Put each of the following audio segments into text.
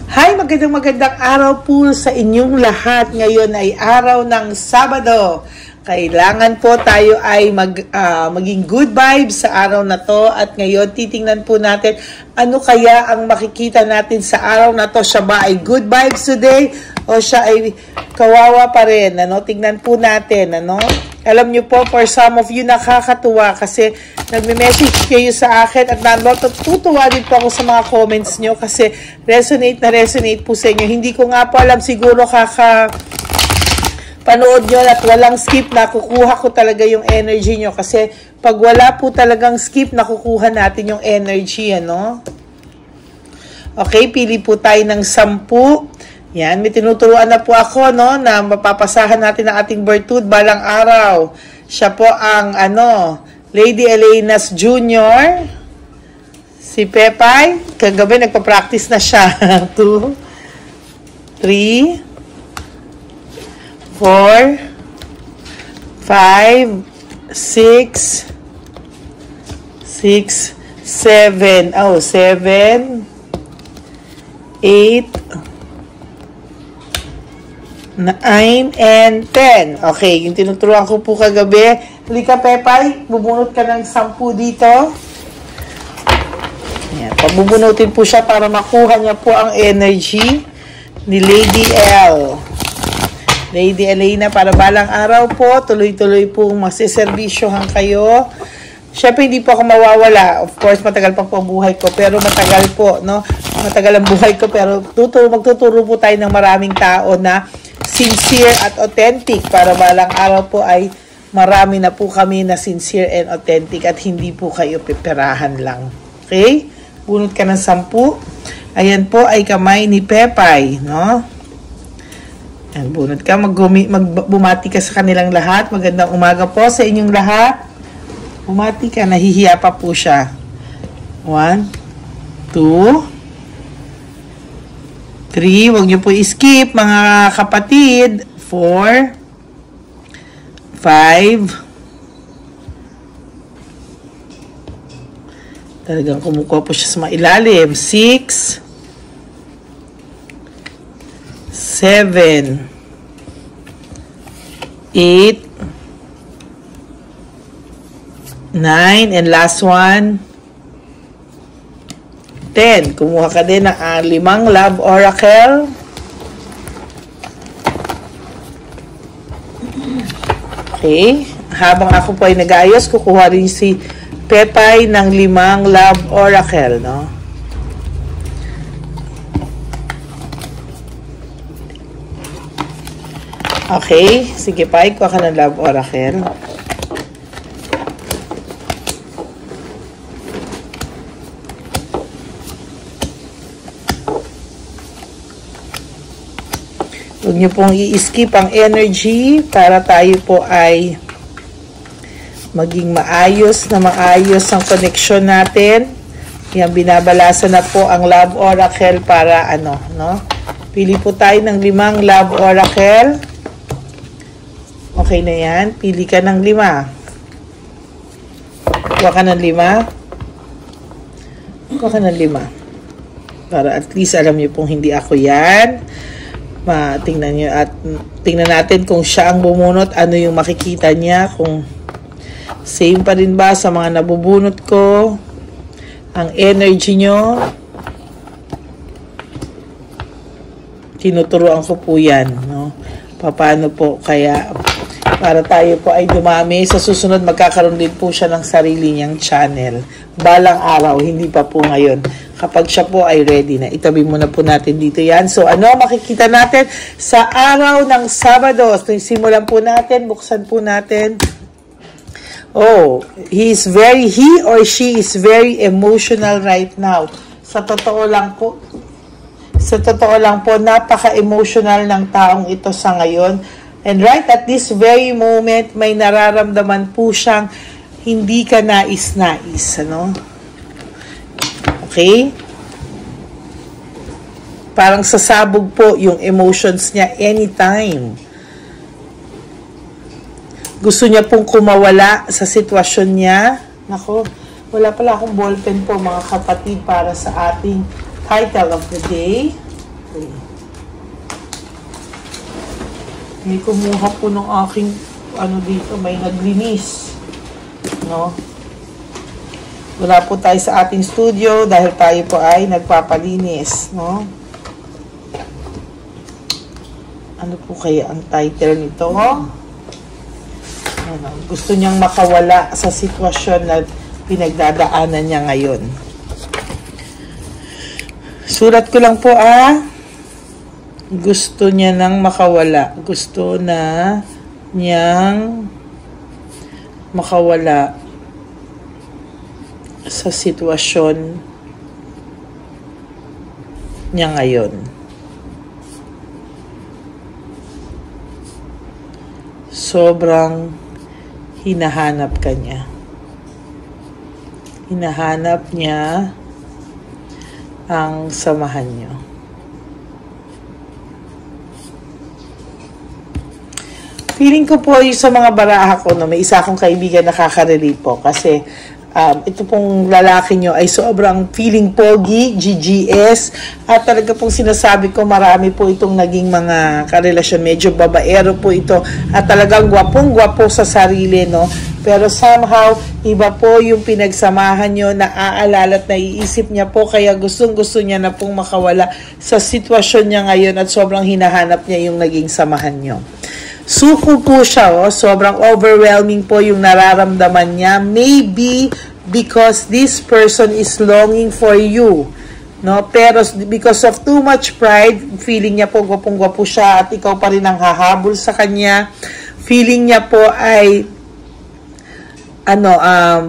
Hi, magandang araw po sa inyong lahat. Ngayon ay araw ng Sabado. Kailangan po tayo ay maging good vibes sa araw na to. At ngayon, titingnan po natin ano kaya ang makikita natin sa araw na to. Siya ba ay good vibes today o siya ay kawawa pa rin? Tingnan po natin. Alam nyo po, for some of you, nakakatuwa kasi nagme-message kayo sa akin at natutuwa din po ako sa mga comments nyo kasi resonate po sa inyo. Hindi ko nga po alam, siguro panood nyo at walang skip, nakukuha ko talaga yung energy nyo. Kasi pag wala po talagang skip, nakukuha natin yung energy, Okay, pili po tayo ng 10. Yan, may tinuturuan na po ako, na mapapasahan natin ang ating virtud balang araw. Siya po ang, Lady Elenas Jr. Si Pepay, kagabi nagpa-practice na siya. 2, 3, 4, 5, 6, 7. Oh, 7, 8, 9, and 10. Okay, yung tinuturuan ko po kagabi. Halika, Pepay, bubunot ka ng 10 dito. Ayan, pabubunutin po siya para makuha niya po ang energy ni Lady L. Lady Elena, para balang araw po, tuloy-tuloy pong masiservisyohan kayo. Siyempre, hindi po ako mawawala. Of course, matagal pa po ang buhay ko, pero matagal po, Matagal ang buhay ko, pero magtuturo po tayo ng maraming tao na sincere at authentic para balang araw po ay marami na po kami na sincere and authentic at hindi po kayo piperahan lang. Okay? Bunot ka ng 10. Ayan po ay kamay ni Pepay, Ayan, bunot ka, bumati ka sa kanilang lahat. Magandang umaga po sa inyong lahat. Bumati ka, nahihiya pa po siya. 1, 2, 3, huwag niyo po i-skip mga kapatid. 4, 5, talagang kumukuha po siya sa mailalim. 6, 7, 8, 9, and last one, 10. Kumuha ka din ng 5 love oracle. Okay. Habang ako po ay nag-ayos, kukuha rin si Pepay ng 5 love oracle, Okay. Sige, Pai, kuha ka ng love oracle. Huwag niyo pong i-skip ang energy para tayo po ay maging maayos ang connection natin. Yan, binabalasa na po ang love oracle para Pili po tayo ng 5 love oracle. Okay na yan. Pili ka ng 5. Kuha ka ng 5. Kuha ka ng 5. Para at least alam niyo pong hindi ako yan. Tingnan nyo at tingnan natin kung siya ang bumunot, ano yung makikita niya, kung same pa rin ba sa mga nabubunot ko ang energy nyo. Tinuturuan ko po yan, paano po kaya para tayo po ay dumami. Sa susunod, magkakaroon din po siya ng sarili niyang channel balang araw, hindi pa po ngayon. Kapag siya po ay ready na, itabi muna po natin dito yan. So, makikita natin sa araw ng Sabado? So, simulan po natin, buksan po natin. Oh, he or she is very emotional right now. Sa totoo lang po, napaka-emotional ng taong ito sa ngayon. And right at this very moment, may nararamdaman po siyang hindi ka nais-nais, Okay? Parang sasabog po yung emotions niya anytime. Gusto niya pong kumawala sa sitwasyon niya. Nako, wala pala akong ballpen po mga kapatid para sa ating title of the day. Okay. May kumuha po ng aking ano dito, may naglinis. No? Wala po tayo sa ating studio dahil tayo po ay nagpapalinis. No? Ano po kaya ang title nito? Ano, gusto niyang makawala sa sitwasyon na pinagdadaanan niya ngayon. Sulat ko lang po gusto niya nang makawala. Gusto na niyang makawala sa sitwasyon niya ngayon. Sobrang hinahanap ka niya. Hinahanap niya ang samahan niyo. Feeling ko po yung sa mga baraha ko, no, may isa akong kaibigan nakaka-relate po kasi ito pong lalaki nyo ay sobrang feeling pogi, GGS, at talaga pong sinasabi ko marami po itong naging mga karelasyon, medyo babaero po ito at talagang gwapong-gwapo sa sarili, no? Pero somehow, iba po yung pinagsamahan nyo, naaalala at naiisip niya po, kaya gustong-gusto niya na pong makawala sa sitwasyon niya ngayon at sobrang hinahanap niya yung naging samahan nyo. Suko po siya, sobrang overwhelming po yung nararamdaman niya. Maybe because this person is longing for you. No? Pero because of too much pride, feeling niya po gwapong-gwapo siya at ikaw pa rin ang hahabol sa kanya. Feeling niya po ay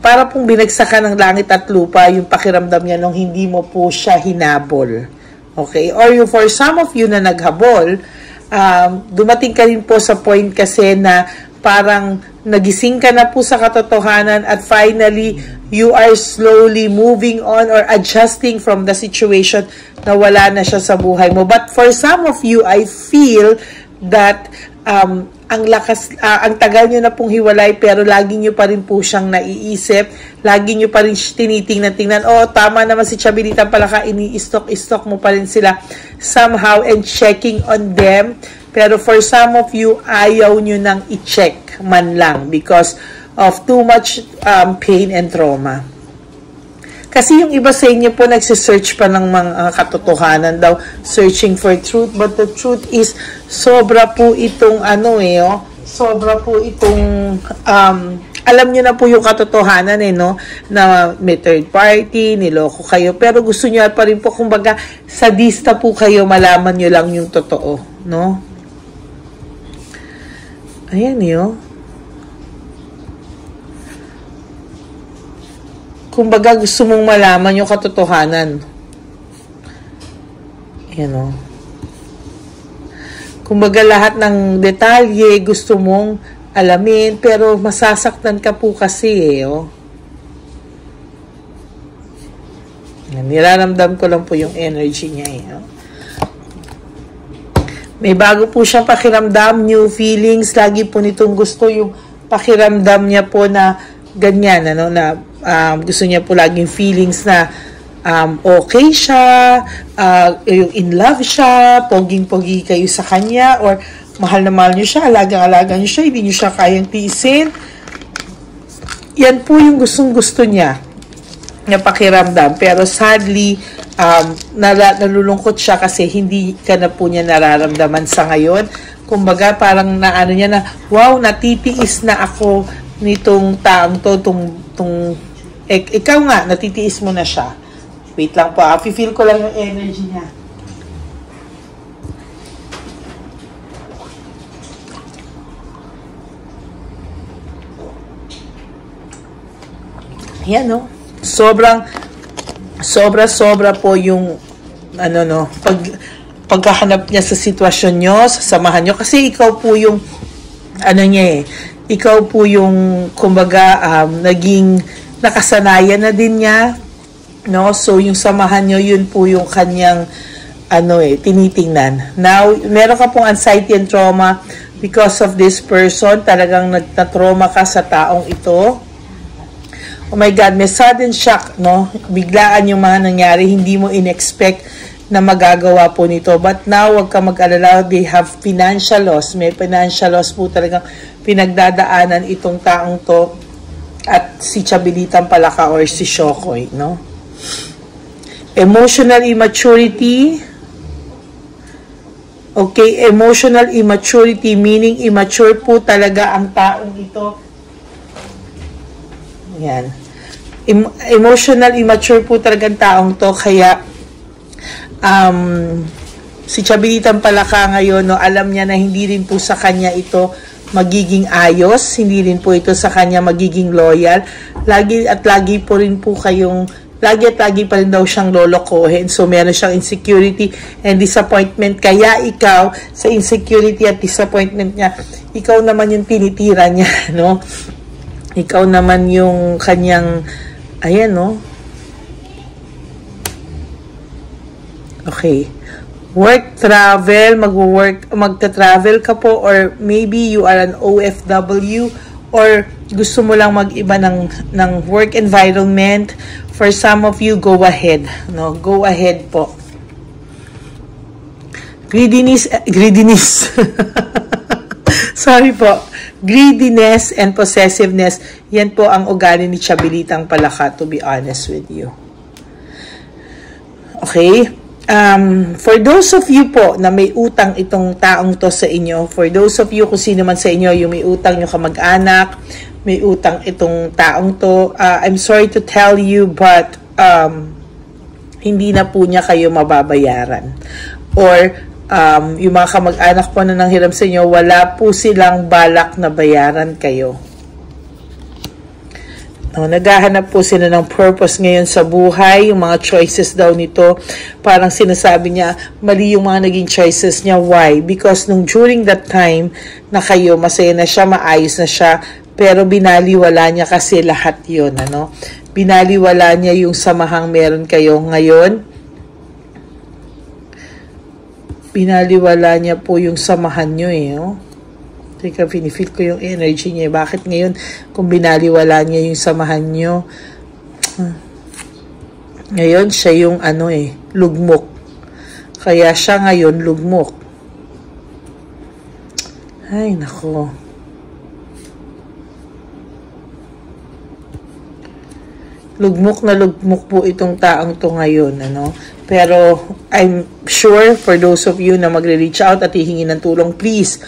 para pong binagsakan ng langit at lupa yung pakiramdam niya nung hindi mo po siya hinabol. Okay? Or you, for some of you na naghabol, dumating ka rin po sa point kasi na parang nagising ka na po sa katotohanan at finally, you are slowly moving on or adjusting from the situation na wala na siya sa buhay mo. But for some of you, I feel that ang tagal nyo na pong hiwalay pero lagi nyo pa rin po siyang naiisip, lagi nyo pa rin tinitingnan, tama naman si Chabelita pala ka, ini-stock mo pa rin sila somehow and checking on them. Pero for some of you, ayaw nyo nang i-check man lang because of too much pain and trauma. Kasi yung iba sa inyo po nagsisearch pa ng mga katotohanan daw, searching for truth, but the truth is, sobra po itong sobra po itong, alam nyo na po yung katotohanan no, na may third party, niloko kayo, pero gusto nyo pa rin po, kumbaga, sadista po kayo, malaman nyo lang yung totoo, no? Ayan yun. Kumbaga, gusto mong malaman yung katotohanan. Ayan o. Kumbaga, lahat ng detalye gusto mong alamin, pero masasaktan ka po kasi Niraramdam ko lang po yung energy niya May bago po siyang pakiramdam, new feelings, lagi po nitong gusto yung pakiramdam niya po na ganyan, na gusto niya po laging feelings na okay siya, yung in love siya, poging-pogi kayo sa kanya, or mahal na mahal niyo siya, alagang-alaga niyo siya, hindi niyo siya kayang tiisin. Yan po yung gustong-gusto niya na pakiramdam. Pero sadly, nalulungkot siya kasi hindi ka na po niya nararamdaman sa ngayon. Kumbaga, parang naano niya na, wow, natitiis na ako nitong taong to, ikaw nga, natitiis mo na siya. Wait lang po, feel ko lang yung energy niya. Yan, no? Sobra po yung, pagkahanap niya sa sitwasyon nyo, sa samahan nyo. Kasi ikaw po yung, ikaw po yung, kumbaga, naging nakasanayan na din niya, no? So, yung samahan nyo, yun po yung kanyang, tinitingnan. Now, meron ka pong anxiety and trauma because of this person. Talagang nagtatrauma ka sa taong ito. Oh my God, may sudden shock, no? Biglaan yung mga nangyari, hindi mo in-expect na magagawa po nito. But now, wag ka mag-alala, they have financial loss. May financial loss po talagang pinagdadaanan itong taong to at si Chabilitang Palaka or si Shokoy, no? Emotional immaturity. Okay, emotional immaturity, meaning immature po talaga ang taong ito. Yan. Emotional immature po talaga ang taong to, kaya si Chabilitang Palaka ngayon, no, alam niya na hindi rin po sa kanya ito magiging ayos, hindi rin po ito sa kanya magiging loyal. Lagi po rin po kayong lagi pa rin daw siyang lolokohin. So, meron siyang insecurity and disappointment. Kaya ikaw, sa insecurity at disappointment niya, ikaw naman yung tinitira niya, no? Ikaw naman yung kanyang, ayan, no? Okay. Work, travel, magta-travel ka po, or maybe you are an OFW, or gusto mo lang mag-iba ng work environment. For some of you, go ahead. No? Go ahead po. Greediness. Sorry po. Greediness and possessiveness. Yan po ang ugali ni Chabilitang Palaka, to be honest with you. Okay? For those of you po na may utang itong taong to sa inyo, for those of you kung sino man sa inyo, yung may utang nyo kamag-anak, may utang itong taong to, I'm sorry to tell you, but hindi na po niya kayo mababayaran. Or yung mga kamag-anak po na nanghiram sa inyo, wala po silang balak na bayaran kayo. No, naghahanap po sila ng purpose ngayon sa buhay, yung mga choices daw nito. Parang sinasabi niya, mali yung mga naging choices niya. Why? Because during that time na kayo, masaya na siya, maayos na siya, pero binaliwala niya kasi lahat yun, ano? Binaliwala niya yung samahang meron kayo ngayon. Binaliwala niya po yung samahan nyo, eh, no? Teka, pinifeel ko yung energy niya. Bakit ngayon, kung binaliwala niya yung samahan nyo, ngayon, siya yung lugmok. Kaya siya ngayon, lugmok. Ay, nako. Lugmok na lugmok po itong taong to ngayon, ano? Pero, I'm sure, for those of you na magre-reach out at hihingi ng tulong, please,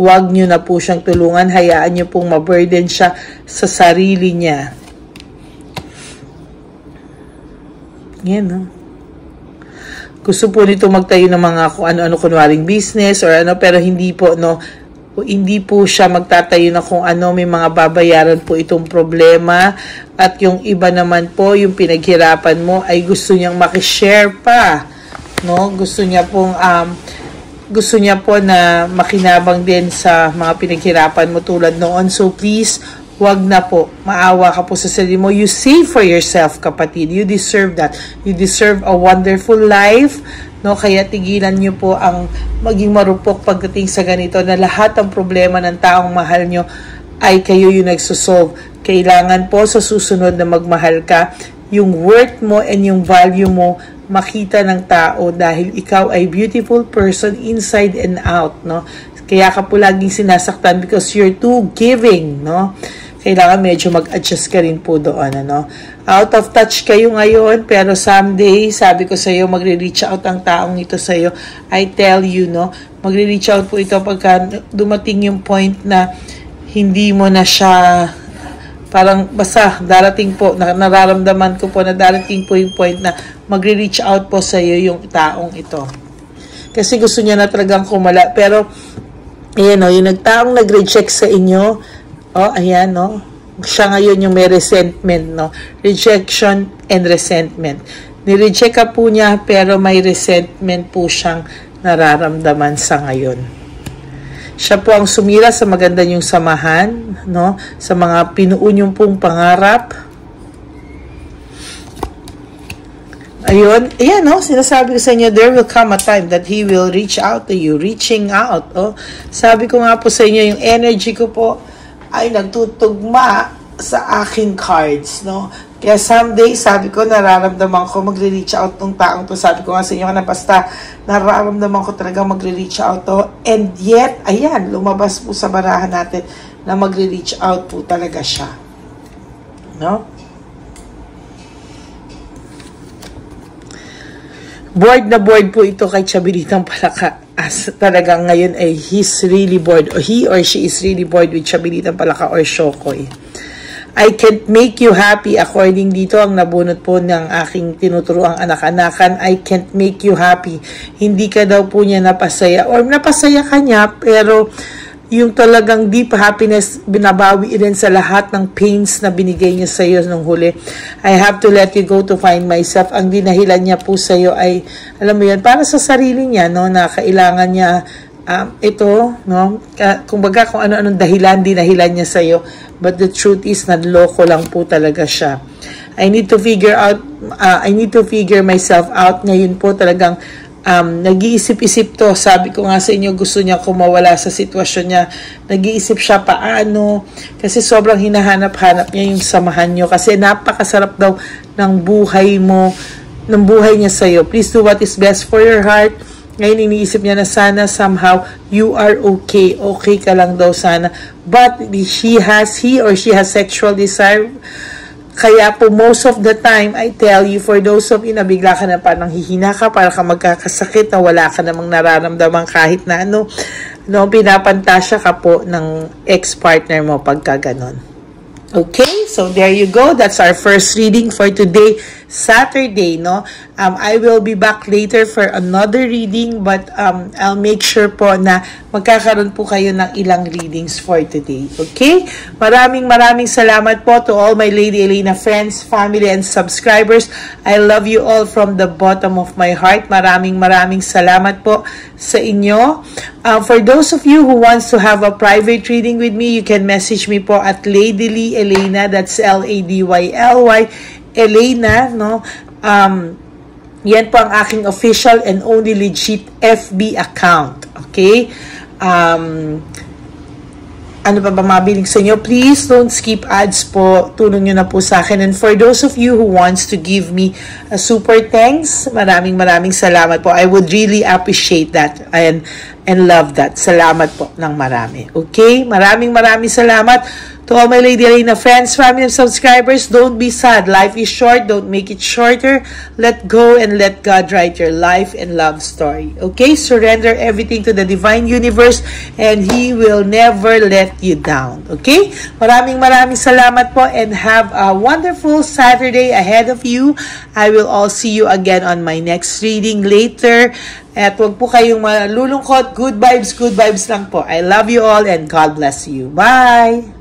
huwag nyo na po siyang tulungan. Hayaan nyo pong maburden siya sa sarili niya. Yan, no? Gusto po nito magtayo ng mga kung ano-ano kunwaring business or ano, pero hindi po, no? Hindi po siya magtatayo na kung ano, may mga babayaran po itong problema. At yung iba naman po, yung pinaghirapan mo, ay gusto niyang makishare pa. No? Gusto niya po na makinabang din sa mga pinaghirapan mo tulad noon. So please, wag na po. Maawa ka po sa sarili mo. You save for yourself, kapatid. You deserve that. You deserve a wonderful life. No, kaya tigilan niyo po ang maging marupok pagdating sa ganito na lahat ng problema ng taong mahal niyo ay kayo yung nagsosolve. Kailangan po sa susunod na magmahal ka, yung worth mo and yung value mo makita ng tao dahil ikaw ay beautiful person inside and out, no? Kaya ka po laging sinasaktan because you're too giving, no? Kailangan medyo mag-adjust ka rin po doon, ano? Out of touch kayo ngayon, pero someday, sabi ko sa iyo, magre-reach out ang taong ito sa iyo. I tell you, no? Magre-reach out po ito pagka dumating yung point na hindi mo na siya, parang basta darating po, nararamdaman ko po na darating po yung point na magre-reach out po sa iyo yung taong ito. Kasi gusto niya na talagang kumala. Pero, ayan, no? Yung nagtaong nag-reject sa inyo, oh, ayan, no? Siya ngayon yung may resentment, no? Rejection and resentment. Nireject ka po niya, pero may resentment po siyang nararamdaman sa ngayon. Siya po ang sumira sa maganda niyong samahan, no? Sa mga pinuun niyong pong pangarap. Ayun, ayan, no? Sinasabi ko sa inyo, there will come a time that He will reach out to you. Reaching out, oh. Sabi ko nga po sa inyo, yung energy ko po, ay nagtutugma sa aking cards, no? Kaya someday, sabi ko, nararamdaman ko magre-reach out tong taong to. Sabi ko nga sa inyo na basta nararamdaman ko talaga magre-reach out to. And yet, ayan, lumabas po sa barahan natin na magre-reach out po talaga siya. No? Bored na bored po ito kay Chabelitang Palaka. As talagang ngayon ay he's really bored, or he or she is really bored with Chabelitang Palaka or Shokoy. I can't make you happy. According dito, ang nabunot po ng aking tinuturoang anak-anakan, I can't make you happy. Hindi ka daw po niya napasaya. Or napasaya ka niya, pero yung talagang deep happiness, binabawi rin sa lahat ng pains na binigay niya sa iyo nung huli. I have to let you go to find myself. Ang dinahilan niya po sa iyo ay, alam mo yan, para sa sarili niya, no, na kailangan niya ito, no, kumbaga kung ano-anong dinahilan niya sa iyo. But the truth is, nadloko lang po talaga siya. I need to figure myself out. Ngayon po talagang nag-iisip-isip to. Sabi ko nga sa inyo, gusto niya kumawala sa sitwasyon niya. Nag-iisip siya paano. Kasi sobrang hinahanap-hanap niya yung samahan niyo. Kasi napakasarap daw ng buhay mo, ng buhay niya sa iyo. Please do what is best for your heart. Ngayon, iniisip niya na sana somehow you are okay. Okay ka lang daw sana. But he or she has sexual desire. Kaya po, most of the time, I tell you, for those of you na bigla ka na parang hihina ka, para ka magkakasakit na wala ka namang nararamdaman kahit na ano, no, pinapantasya ka po ng ex-partner mo pagka ganon. Okay, so there you go. That's our first reading for today, Saturday, no? I will be back later for another reading, but I'll make sure po na magkakaroon po kayo ng ilang readings for today. Okay? Maraming salamat po to all my Lady Elena friends, family, and subscribers. I love you all from the bottom of my heart. Maraming salamat po sa inyo. For those of you who wants to have a private reading with me, you can message me po at Lady Elena, that's Ladyly, Elena, no? Yan po ang aking official and only legit FB account. Okay? Ano pa ba mabiling sa inyo? Please don't skip ads po. Tulong nyo na po sa akin. And for those of you who wants to give me a super thanks, maraming salamat po. I would really appreciate that and love that. Salamat po ng marami. Okay? Maraming salamat. To all my Lady Elena friends, family, and subscribers, don't be sad. Life is short. Don't make it shorter. Let go and let God write your life and love story. Okay? Surrender everything to the divine universe and He will never let you down. Okay? Maraming salamat po and have a wonderful Saturday ahead of you. I will all see you again on my next reading later. At huwag po kayong malulungkot. Good vibes lang po. I love you all and God bless you. Bye!